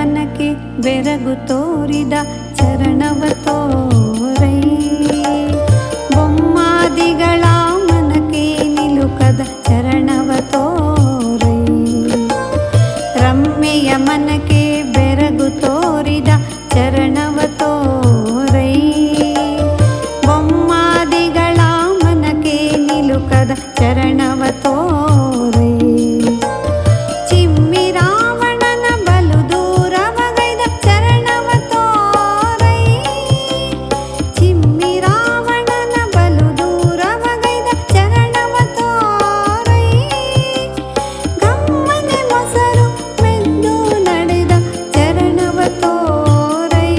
ಮನಕ್ಕೆ ಬೆರಗು ತೋರಿದ ಚರಣವ ತೋರೈ. ಬೊಮ್ಮಾದಿಗಳ ಮನಕ್ಕೆ ನಿಲುಕದ ಚರಣವ ತೋರೈ. ರಮ್ಮೆಯ ಮನಕ್ಕೆ ಬೆರಗು ತೋರಿದ ಚರಣವ ತೋರೈ. ಬೊಮ್ಮಾದಿಗಳ ಮನಕ್ಕೆ ನಿಲುಕದ ಚರಣವ ತೋರೈ. ಚಿಮ್ಮಿ ರಾವಣನ ಬಲು ದೂರವಗೈದ ಚರಣವ ತೋರೈ. ಚಿಮ್ಮಿ ರಾವಣನ ಬಲು ದೂರವಗೈದ ಚರಣವ ತೋರೈ. ಗಮ್ಮನೆ ಮೊಸರು ಮೆದ್ದು ನಡೆದ ಚರಣವ ತೋರೈ.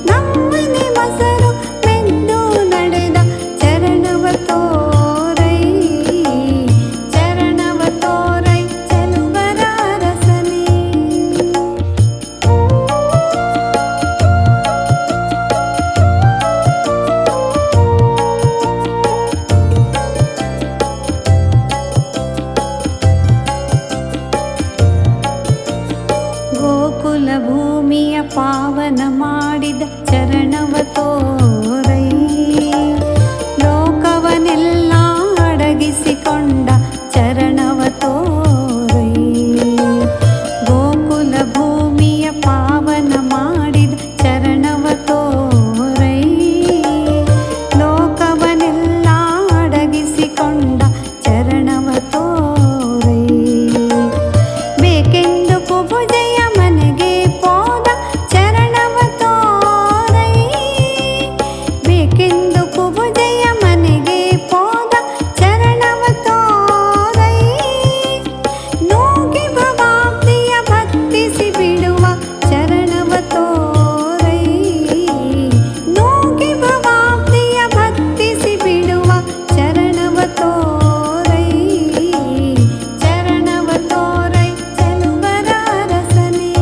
ಗಮ್ಮನೆ ಮೊಸರು ಮೆದ್ದು ನಡೆದ ಚರಣವ ತೋರೈ. ಚರಣವ ತೋರೈ ಚೆಲುವರ ರಸನೇ. ಗೋಕುಲ ಭೂಮಿಯ ಪಾವನ ಮಾಡಿದ ಚರಣವ ತೋರೈ. ಲೋಕವನೆಲ್ಲ ಅಡಗಿಸಿಕೊಂಡ ಚರಣವ ತೋರೈ. ಗೋಕುಲ ಭೂಮಿಯ ಪಾವನ ಮಾಡಿದ ಚರಣವ ತೋರೈ. ಲೋಕವನೆಲ್ಲ ಅಡಗಿಸಿಕೊಂಡ ಚರಣವ ತೋರೈ. ಬೇಕೆಂದು ಕುಬುಜೆಯ ಮನೆಗೆ ಪೋದ ಚರಣವ ತೋರೈ. ಬೇಕೆಂದು ಕುಬುಜೆಯ ಮನೆಗೆ ಪೋದ ಚರಣವ ತೋರೈ. ನೋಗಿ ಭವಾಬ್ದಿಯ ಭಕ್ತಿಸಿ ಬಿಡುವ ಚರಣವ ತೋರೈ. ನೋಗಿ ಭವಾಬ್ದಿಯ ಭಕ್ತಿಸಿ ಬಿಡುವ ಚರಣವ ತೋರೈ. ಚರಣವ ತೋರೈ ಚೆಲುವರ ರಸನೇ.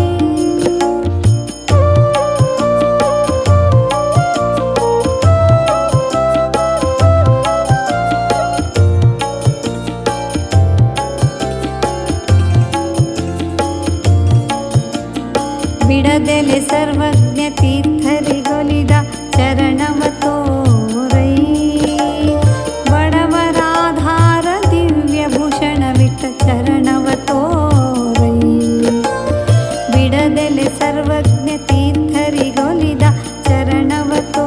ಬಿಡದೆಲೆ ಸರ್ವಜ್ಞ ತೀರ್ಥರಿಗೊಲಿದ ಚರಣವ ತೋರೈ. ಬಡವರಾಧಾರ ದಿವ್ಯ ಭೂಷಣವಿಟ್ಟ ಚರಣವ ತೋರೈ. ಬಿಡದೆಲೆ ಸರ್ವಜ್ಞ ತೀರ್ಥರಿಗೊಲಿದ ಚರಣವ ತೋರೈ.